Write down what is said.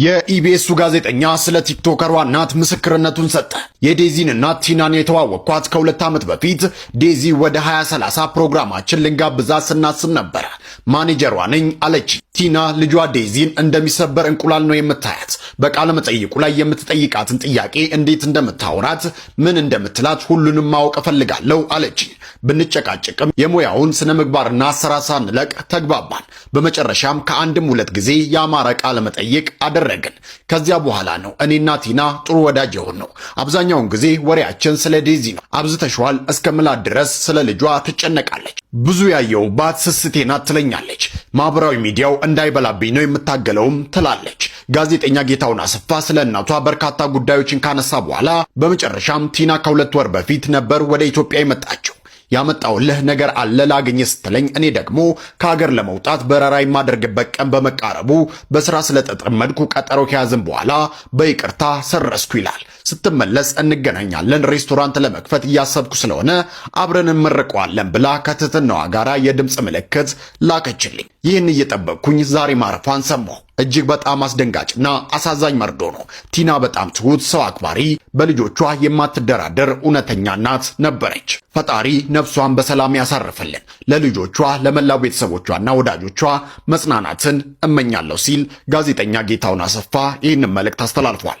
የኢቢኤሱ ጋዜጠኛ ስለ ቲክቶከሯ እናት ምስክርነቱን ሰጠ። የዴዚን እናት ቲናን የተዋወቅኳት ከ2 ዓመት በፊት ዴዚ ወደ 2030 ፕሮግራማችን ልንጋብዛት ስናስብ ነበረ። ማኔጀሯ ነኝ አለች። ቲና ልጇ ዴዚን እንደሚሰበር እንቁላል ነው የምታያት። በቃለ መጠይቁ ላይ የምትጠይቃትን ጥያቄ እንዴት እንደምታወራት ምን እንደምትላት ሁሉንም ማወቅ እፈልጋለሁ አለች። ብንጨቃጭቅም የሙያውን ስነ ምግባርና አሰራር ሳንለቅ ተግባባን። በመጨረሻም ከአንድም 2 ጊዜ ያማረ ቃለ መጠይቅ አደረግን። ከዚያ በኋላ ነው እኔና ቲና ጥሩ ወዳጅ የሆነው። አብዛኛውን ጊዜ ወሬያችን ስለ ዴዚ ነው። አብዝተሽዋል እስከምላት ድረስ ስለ ልጇ ትጨነቃለች። ብዙ ያየውባት ስስቴ ናት ትለኛለች። ማህበራዊ ሚዲያው እንዳይበላብኝ ነው የምታገለውም ትላለች። ጋዜጠኛ ጌታሁን አሰፋ ስለ እናቷ በርካታ ጉዳዮችን ካነሳ በኋላ በመጨረሻም ቲና ከ2 ወር በፊት ነበር ወደ ኢትዮጵያ የመጣችው። ያመጣውልህ ነገር አለ ላገኘ ስትለኝ እኔ ደግሞ ከሀገር ለመውጣት በረራ የማደርግበት ቀን በመቃረቡ በስራ ስለተጠመድኩ ቀጠሮ ከያዝን በኋላ በይቅርታ ሰረስኩ ይላል። ስትመለስ እንገናኛለን፣ ሬስቶራንት ለመክፈት እያሰብኩ ስለሆነ አብረን እንመርቀዋለን ብላ ከትህትናዋ ጋራ የድምፅ ምልክት ላከችልኝ። ይህን እየጠበቅኩኝ ዛሬ ማረፏን ሰማሁ። እጅግ በጣም አስደንጋጭና አሳዛኝ መርዶ ነው። ቲና በጣም ትሁት፣ ሰው አክባሪ፣ በልጆቿ የማትደራደር እውነተኛ እናት ነበረች። ፈጣሪ ነፍሷን በሰላም ያሳርፍልን። ለልጆቿ ለመላው ቤተሰቦቿና ወዳጆቿ መጽናናትን እመኛለሁ ሲል ጋዜጠኛ ጌታሁን አሰፋ ይህንን መልእክት አስተላልፏል።